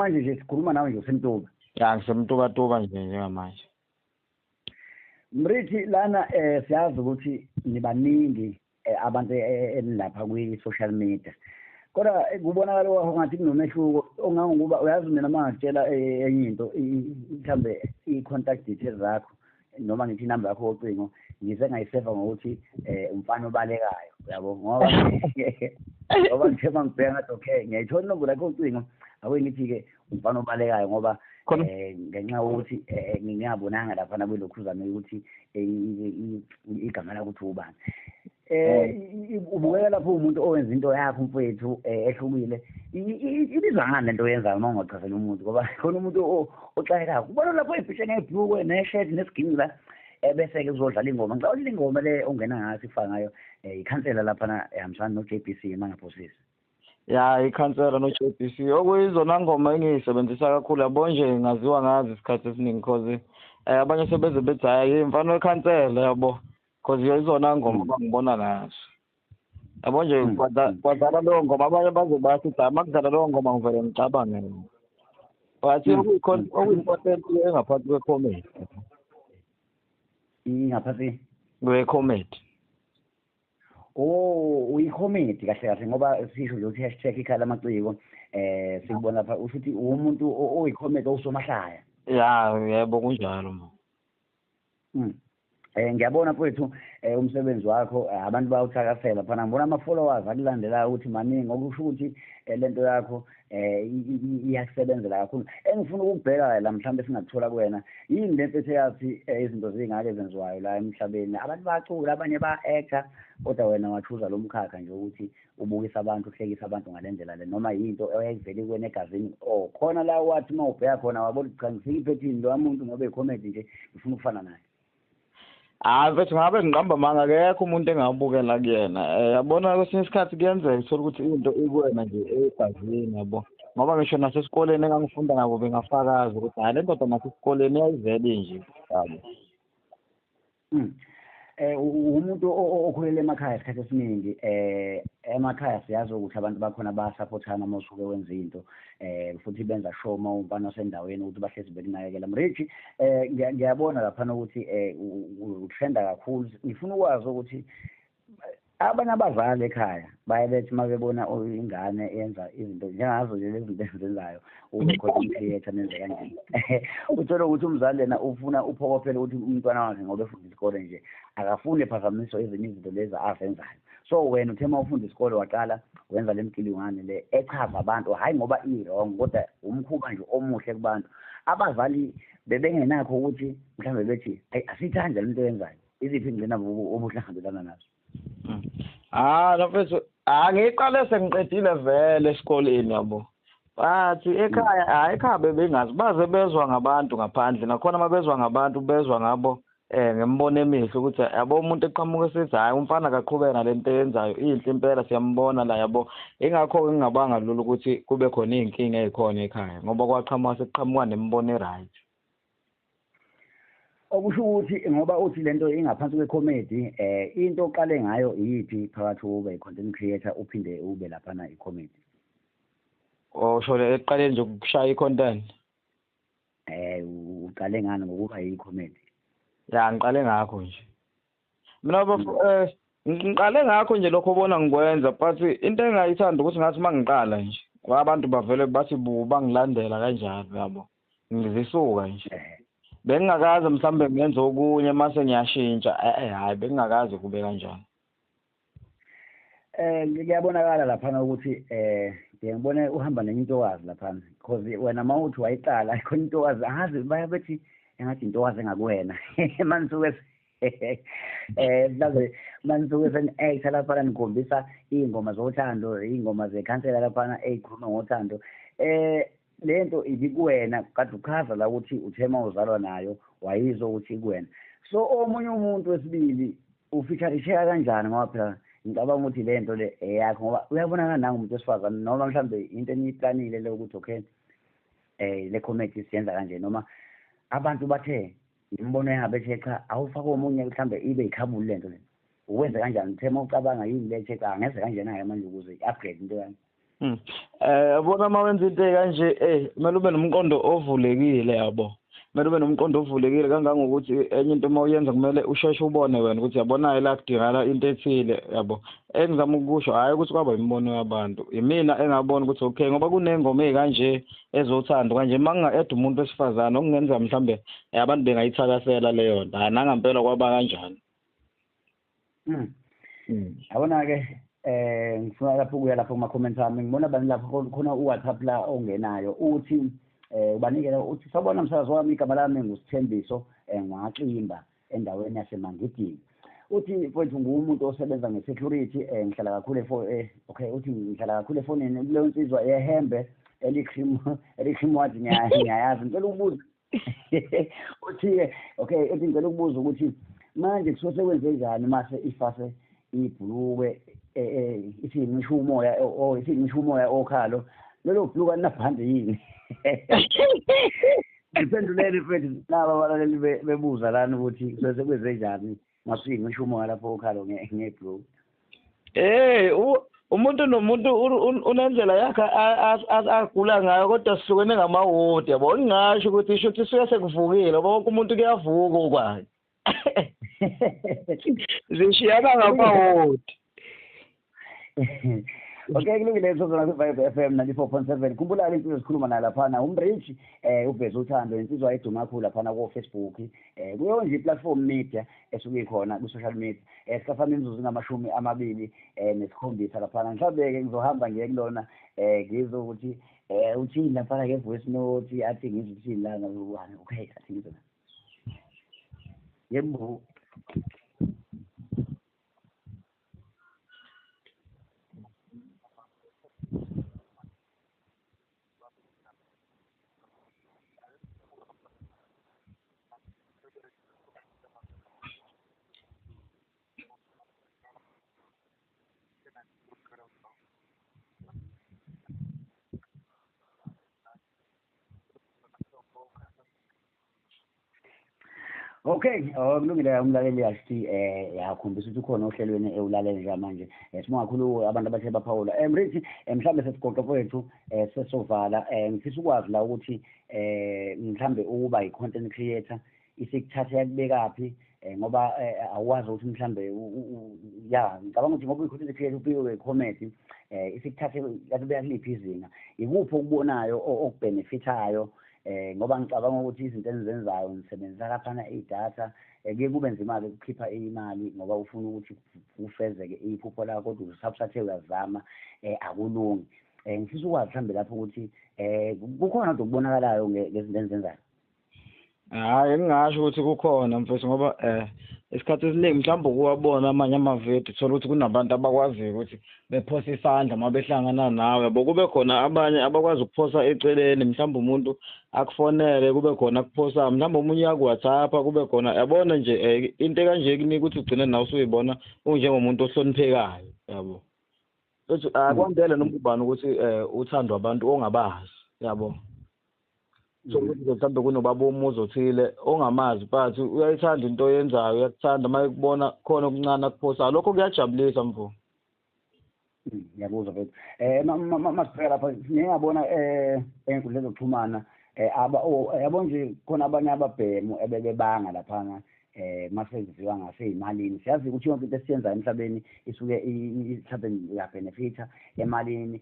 manje nje sikhuluma nawe nje usemtuba. Ya ngisemtuba nje njengamanje. Mrithi lana siyazi ukuthi nibaningi abantu enilapha kwi-social media. Kodwa kubonakala ngathi kunomehluko ongangokuba uyazi mina mangitshela enye into mhlambe i-contact details zakho noma ngithi inamba yakho yocingo ngise ngayiseva ngokuthi umfana obalekayo yabo ngoba ngoba ngithe mangibheka ngathi okay ngiyayithola inombolo yakho yocingo ake ngithi ke umfana obalekayo ngoba ngenxa yokuthi ngingabonanga lapha nakwelokuzana ukuthi igama lakho uthi ubani. Ubukela lapho umuntu owenza into yakho mfowethu ehlukile ibizwa ngani lento oyenzayo uma ungachazela umuntu ngoba khona umuntu oxayekayo kubona lapho ibhishe ngebhluku neshirt nesigini la bese ke uzodlala ingoma ngicela ingoma le ongena ngayo sifaka ngayo ikhansela lapha na ehambisana no JBC mangaphosisi. Ya ikhansela no JBC okuyizona ngoma engiyisebenzisa kakhulu yabo nje ngaziwa ngazi isikhathi esiningi cause abanye sebeze bethi hayi imfana wekhansela yabo cause yizona ngoma bangibona nazo yabo nje kwadala leyo ngoma abanye bazobathi cha makudala leyo ngoma ngivele ngicabange wathi okuyi-important engaphansi kwe-comedy ingaphansi kwe-comedy. Uyi-comedy kahle kahle ngoba sisho nje ukuthi #ikhaya lamaciko sikubona lapha usuthi umuntu oyi-comedy osumahlaya. Ya yebo kunjalo ma. Ngiyabona mfowethu umsebenzi wakho abantu bayawuthakasela phana ngibona ama-followers akulandelayo ukuthi maningi okusho ukuthi lento yakho iyakusebenzela kakhulu. Engifuna ukubheka la mhlawumbe singakuthola kuwena yini lento ethe yathi izinto zingake ezenziwayo la emhlabeni abantu bacula abanye ba-actor kodwa wena wathuza lo mkhakha nje ukuthi ubukisa abantu uhlekisa abantu ngalendlela le noma yinto eyayivele kuwena egazini khona la wathi uma ubheka khona wabona cha ngifika iphethini lo muntu ngoba i-comedy nje ngifuna ukufana naye. Mfethu ngabe ngiqamba manga akekho umuntu engawubukela kuyena yabona kwesinye isikhathi kuyenzeka uthola ukuthi into ikuwena nje egazini yabo ngoba ngisho nasesikoleni engangifunda ngabo bengafakaza ukuthi hayi le ndoda nasesikoleni iyayivele nje yabo. Umuntu okhulele emakhaya isikhathi esiningi emakhaya siyazi ukuthi abantu bakhona bayasupportana uma usuke wenza into futhi benza show uma umfana osendaweni ukuthi bahlezi belinakekela. Mrithi ngiyabona lapha ukuthi utrenda kakhulu ngifuna ukwazi ukuthi abanye abazali ekhaya baye bethi uma bebona ingane yenza izinto njengazo nje lezi zinto ezenzayo ube-content creator nenze kanjani uthola ukuthi umzali yena ufuna uphokophele ukuthi umntwana wakhe ngoba efunda isikole nje akafuni ephazamiso ezinye izinto lezi azenzayo. So wena uthe uma ufunda isikole waqala wenza le mkilingwane le echaza abantu hhayi ngoba i-wrong kodwa umkhuba nje omuhle kubantu. Abazali bebengenakho ukuthi mhlawumbe bethi asiyithandi le nto yenzayo iziphi ingqina obuhlangabezana nazo. Mfethu ngiqale sengiqedile vele esikoleni yabo bathi ekhaya bebengazi baze bezwa ngabantu ngaphandle nakhona uma bezwa ngabantu bezwa ngabo ngemibono emihle ukuthi yabo umuntu eqhamuka esithi hayi umfana akaqhubeke nalento eyenzayo inhle impela siyambona la yabo ingakho ngingabanga lula ukuthi kube khona iy'nkinga ey'khona ekhaya ngoba kwaqhamuka sekuqhamuka nemibono e-right. Okusho ukuthi ngoba uthi lento ingaphansi kwe-comedy into oqale ngayo iyiphi phakathi ube i-content creator uphinde ube laphana i-comedy? Shole eqaleni nje ukushaya i-content. Uqale ngani ngokuba yi-comedy? Ya ngiqale ngakho nje mina ngiqale ngakho nje lokho ubona ngikwenza but into engayithanda ukuthi ngathi uma ngiqala nje abantu bavele bathi bangilandela kanjalo yabo ngizisuka nje bengingakaze mhlawumbe ngenze okunye mase ngiyashintsha hayi bengingakaze kube kanjalo. Ngiyabonakala laphana ukuthi ngiyabona uhamba nenye intokazi laphana because wena uma uthi wayiqala khona intokazi angazi bayabethi engathi intokazi engakuwena manisuke manisuke sen-actor laphana nikhombisa iy'ngoma zothando iy'ngoma zekhansela laphana ey'khuluma ngothando lento ibikuwena kade uchaza la ukuthi uthema uzalwa nayo wayizwa ukuthi ikuwena. So omunye umuntu wesibili ufeaturisheka kanjani ngoba phela ngicabanga ukuthi lento le eyakho ngoba uyabonakala nangumuntu wesifazane noma mhlawumbe into eniyiplanile le ukuthi okay le comedy siyenza kanje noma abantu bathe imbono yangabe ethe cha awufake omunye mhlawumbe ibe ikhabuli lento le uwenze kanjani thema ucabanga yini le ethe cha angeze kanjena-ke manje ukuze i-upgrade into yami. Yabona uma wenza into kanje kumele ube nomqondo ovulekile yabo. Kumele ube nomqondo ovulekile kangangokuthi enye into uma uyenza kumele usheshe ubone wena ukuthi yabona la kudingakala into ethile yabo. Engizama ukusho hayi ukuthi kwaba imibono yabantu. Imina engabona ukuthi okay ngoba kunengoma ezikanje ezothando kanje manginga-add umuntu wesifazane okungenza mhlambe abantu bengayithakasela leyo nto. Nangampela kwaba kanjani. Yabona-ke ngifuna lapho ukuya lapho kuma-comments ami ngibona bani lapho khona u-WhatsApp la ongenayo uthi ubanikela uthi sabona msakazi wami igama lami nguSithembiso ngwaXimba endaweni yaseMangidini. Uthi mfowethu ngumuntu osebenza nge-security ngihlala kakhulu okay uthi ngihlala kakhulu efonini kuleyo nsizwa ehembe elikhrimu wathi ngiyayazi ngicela ukubuza uthi okay uthi ngicela ukubuza ukuthi manje kusuke sekwenze njani mase ifase ibhulukwe isingisho umoya isingisho umoya okhalo lelo bhuluka linabhande yini? Ngiphendulele mfethu laba abalaleli bebuza lana ukuthi kusuke sekwenze njani masingisho umoya lapho okhalo ngebhuluka. Umuntu nomuntu unendlela yakhe agula ngayo kodwa sihlukene ngamawodi yabo. Ngingasho ukuthi isho ukuthi suke sekuvukile wonke umuntu kuyavuka okwayo. Zishiyana ngamawodi. Okay kulungile sozona ku-Vibe FM 94.7 khumbula le nsizwa sikhuluma nayo laphana uMrich uveze uthando insizwa eduma kakhulu laphana ku-Facebook kuyo nje i-platform media esuke ikhona ku-social media sikafana imizuzu nga27 laphana mhlawumbe-ke ngizohamba ngiye kulona ngizwe ukuthi uthini laphana nge-voice note athi ngizwe uthini lana okay athi ngizwe yebo. Okay, kulungile umlaleli asithi yakhombisa ukuthi ukhona ohlelweni ewulalele njengamanje. Sibonga kakhulu abantu abathe baphawula. Mrithi mhlambe sesigoqo kwethu sesovala ngifisa ukwazi la ukuthi mhlambe ukuba i-content creator isikuthathe yakubekaphi ngoba awazi ukuthi mhlambe ngicabanga ukuthi ngoba i-content creator ubike i-comedy isikuthathe yakubeka kuliphi izinga. Ikuphi okubonayo okubenefitayo ngoba ngicabanga ukuthi izinto enzenzayo ngisebenzisa laphana idatha kuye kube nzima-ke ukukhipha imali ngoba ufuna ukuthi ufezeke iphupho lakho kodwa usathe uyazama akulungi. Ngifisa ukwazi mhlambe lapho ukuthi kukhona nto okubonakalayo ngezinto enzenzayo. Hayi ngingasho ukuthi kukhona mfethu ngoba isikhathi esiningi mhlawumbe ukuwabona amanye amavidiyo uthola ukuthi kunabantu abakwaziyo ukuthi bephosa isandla uma behlangana nawe yabo. Kube khona abanye abakwazi ukuphosa eceleni mhlawumbe umuntu akufonele kube khona akuphosa mhlawumbe omunye yaku-WhatsApp kube khona yabona nje into ekanje kunika ukuthi ugcine nawe usuyibona unjengomuntu ohloniphekayo yabo. Futhi akwandele noma ubani ukuthi uthandwa abantu ongabazi yabo. So ukuthi mhlawumbe kunobaba umuzi othile ongamazi but uyayithanda into oyenzayo uyakuthanda uma ekubona khona okuncane akuphosayo lokho kuyajabulisa mfo. Ngiyakuzwa mfethu. Masibheka lapha ngiyabona ey'nkundleni zokuxhumana yabo nje khona abanye ababhemu ebebebanga laphana maseziziwa ngasey'malini. Siyazi ukuthi yonke into esiyenzayo emhlabeni isuke mhlawumbe uyabenefitha emalini.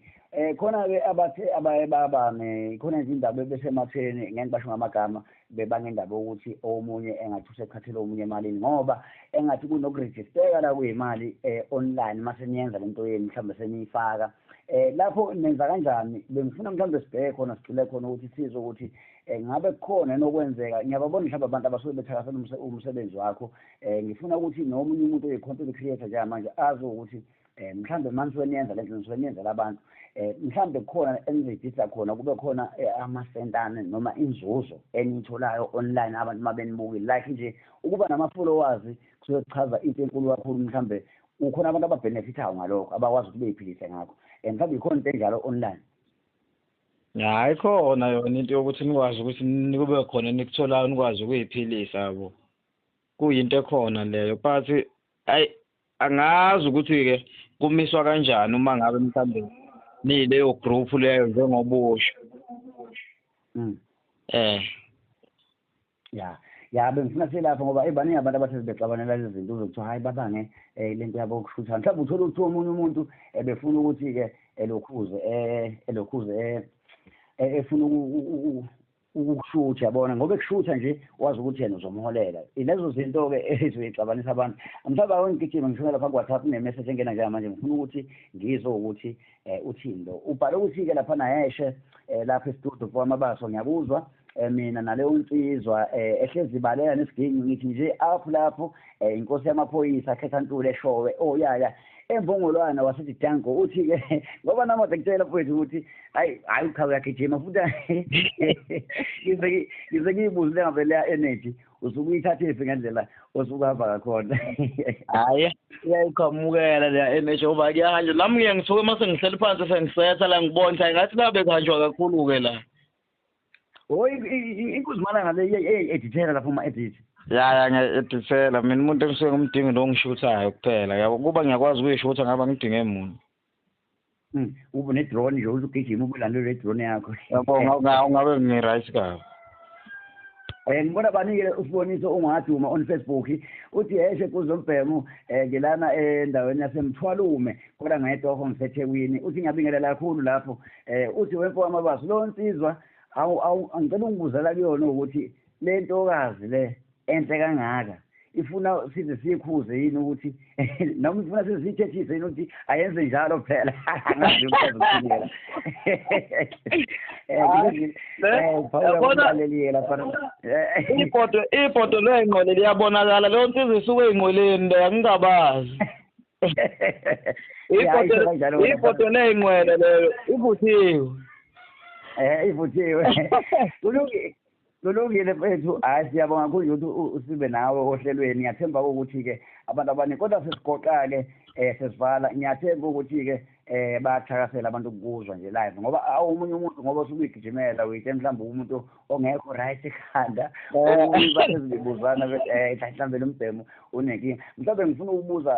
Khona-ke abathe abaye babane khona nje indaba besematheni ngeke basho ngamagama bebanga indaba yokuthi omunye engathi usekhathele omunye emalini ngoba engathi kunokurejisteka la kuyimali online mase niyenza lento yenu mhlawumbe seniyifaka. Lapho nenza kanjani? Bengifuna mhlawumbe sibheke khona sigcile khona ukuthi sizwe ukuthi ngabe kukhona enokwenzeka. Ngiyababona mhlawumbe abantu abasuke bethakasela umsebenzi wakho. Ngifuna ukuthi nomunye umuntu oyi-content creator njengamanje azi ukuthi mhlawumbe manje niyenza lento niyenza labantu mhlawumbe kukhona enizidisa khona kube khona amasentana noma inzuzo eniyitholayo online abantu mabenibukile like nje ukuba nama-followers kusuke kuchaza into enkulu kakhulu mhlawumbe ukhona abantu ababenefithayo ngalokho abakwazi ukuthi beyiphilise ngakho mhlawumbe ikhona into enjalo online. Hayi khona yona into yokuthi nikwazi ukuthi kube khona nikutholayo nikwazi ukuyiphilisa yabo. Kuyinto ekhona leyo but hayi angazi ukuthi-ke kumiswa kanjani uma ngabe mhlawumbe nileyo group leyo njengobusho. Ya bengifuna selapha ngoba baningi abantu abathi bexabanela lezi zinto uzokuthiwa hayi babange lento yabo ukushutha mhlawumbe uthola ukuthi omunye umuntu befuna ukuthi ke elokhuze efuna ukushutha yabona ngoba ekushutha nje wazi ukuthi yena uzomholela ilezo zinto ke ezizoyixabanisa abantu mhlawumbe awengigijima ngishonela pha ku-WhatsApp ne-message engena nje manje ngifuna ukuthi ngizwe ukuthi uthini lo ubhale ukuthi ke lapha nayeshe lapha estudio kwamabaso ngiyabuzwa mina naleyo nsizwa ehlezi ibalela nesiginci ngithi nje lapho inkosi yamaphoyisa akhetha ntule eshowe yaya embongolwana wasithi Dango uthi ke ngoba namuhla ngitshela mfowethu ukuthi hayi cha uyagijima futhi ngize ngiyibuzile ngavele ya energy usukuyithathephi ngendlela osukuhamba ngakhona hayi iyayiqhamukela le energy ngoba kuyahanje nami ngiye ngisuke mase ngihleli phansi sengisetha la ngibona ukuthi ngathi la bekanjwa kakhulu ke la inkuzimana ngale edithela lapho uma-edit ya ngiya-edithela mina umuntu engisuke ngimdingi lo ngishuthayo kuphela yabo kuba ngiyakwazi ukuyishutha ngaba ngidinge muntu ube ne-drone nje uzugijima ubulandele le-drone yakho yabo ngabe ngi-right kabi ngibona banikele usiboniso ungaduma on Facebook uthi yeshe kuzombhemu ngilana endaweni yasemthwalume kodwa ngedorho ngiseThekwini uthi ngiyabingelela kakhulu lapho uthi wemfo wamabaso lo nsizwa angicela ungibuzela kuyona ukuthi le ntokazi le enhle kangaka ifuna size sikhuze yini ukuthi noma ifuna size sithethise yini ukuthi ayenze njalo phela angazi ukuzikhulela ifoto leyingqole liyabonakala leyo nsizwa isuke ey'ngqoleni le angingabazi ifoto leyingqwele leyo ivuthiwe ivuthiwe kulungile mfethu hayi siyabonga kakhulu ukuthi usibe nawe ohlelweni ngiyathemba ukuthi-ke abantu abaningi kodwa sesigoqa-ke sesivala ngiyathemba ukuthi-ke bayathakasela abantu ukuzwa nje live ngoba omunye umuntu ngoba usuke uyigijimela uyithe mhlawumbe umuntu ongekho right ekhanda ezibuzana mhlawumbe lo mbhemu unenkinga mhlawumbe ngifuna ukubuza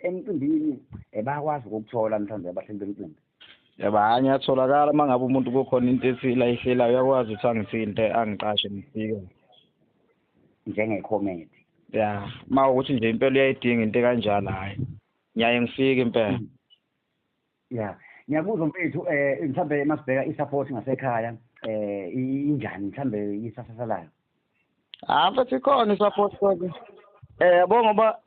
emcimbini bayakwazi ukukuthola mhlawumbe abahleli bemcimbi yaba ngiyatholakala mangabe umuntu kukhona into ethile ayihlelayo uyakwazi ukuthi angithinte angiqashe ngifike njenge-comedy ya ma ukuthi nje impela uyayidinga into kanjalo hayi ngiyaye ngifike impela ya ngiyabuza mfethu mhlawumbe masibheka i-support ngasekhaya injani mhlawumbe isasasalayo mfethu ikhona i-support kodwa yabo ngoba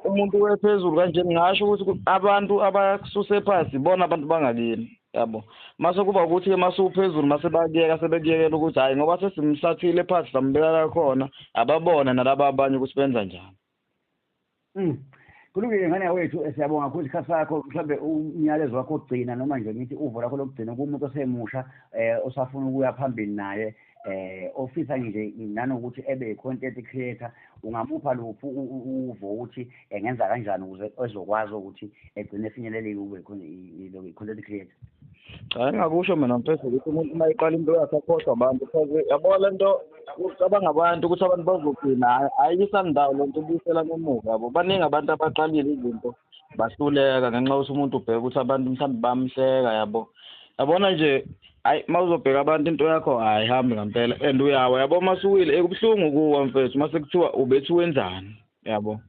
umuntu wephezulu kanje ngingasho ukuthi abantu abakususe phansi bona abantu bangakini yabo mase kuba ukuthi ke mase uphezulu mase bakuyeka sebekuyekela ukuthi hayi ngoba sesimhlathile phansi sambeka khona ababona nalabo abanye ukuthi benza njani kulungile ngane wethu siyabonga kakhulu isikhathi sakho mhlawumbe umyalezo wakho ogcina noma nje ngithi uvo lakho lokugcina kumuntu osemusha osafuna ukuya phambili naye ofisa nje nanokuthi ebe content creator ungamupha luphi uvo ukuthi engenza kanjani ukuze ezokwazi ukuthi egcine efinyeleleke kube content creator cha ngingakusho mina mfethu ukuthi umuntu uma iqala into yakhe akhohlwa abantu because yabo lento ucabanga abantu ukuthi abantu bazogcina ayisandawo lento ubuyisela ngemuva yabo baningi abantu abaqalile izinto bahluleka ngenxa yokuthi umuntu ubheka ukuthi abantu mhlawumbe bamhleka yabona nje hayi mawuzobheka abantu into yakho ayihambi ngempela and uyawa yabo masuwile ekubuhlungu kuwa mfethu mase kuthiwa ubethi wenzani yabo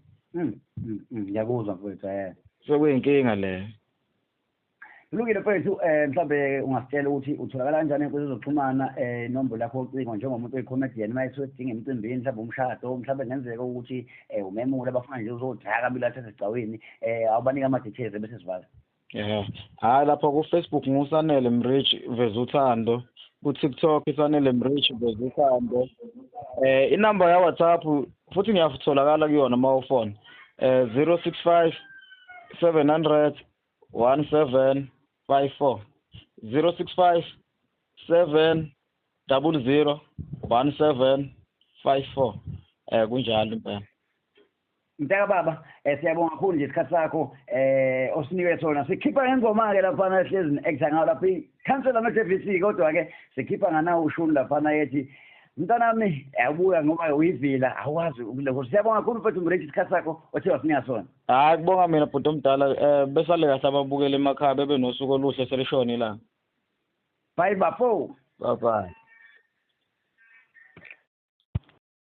ngiyakuzwa mfethu sekuyinkinga leyo kulungile mfethu mhlawumbe ungasitshela ukuthi utholakala kanjani enkundleni zokuxhumana inombolo yakho yocingo njengomuntu oyi-comedian uma esuke edinga emcimbini mhlawumbe umshado mhlawumbe kungenzeka ukuthi umemule abafuna nje uzodaka bilathe esegcawini awubanika ama-details bese sivala hayi lapha ku-Facebook ngusanele Mrich veza uthando ku-TikTok isanele Mrich veza uthando inamba ya-WhatsApp futhi ngiyatholakala kuyona mawufona 065 700 1754 065 700 1754 kunjalo impela mntaka baba siyabonga kakhulu nje isikhathi sakho osinike sona sikhipha ngengoma-ke laphana ehlezi ne-actor ngayo lapha ikhansela no-JVC kodwa-ke sikhipha nganawo ushuni laphana yethi mntanami uyabuya ngoba uyivila awazi ukuleko siyabonga kakhulu mfethu ngirejisa isikhathi sakho othe wasinika sona hayi kubonga mina bhuti omdala besale kahle ababukela emakhaya bebe nosuku oluhle selishona ilanga bye bafo bye bye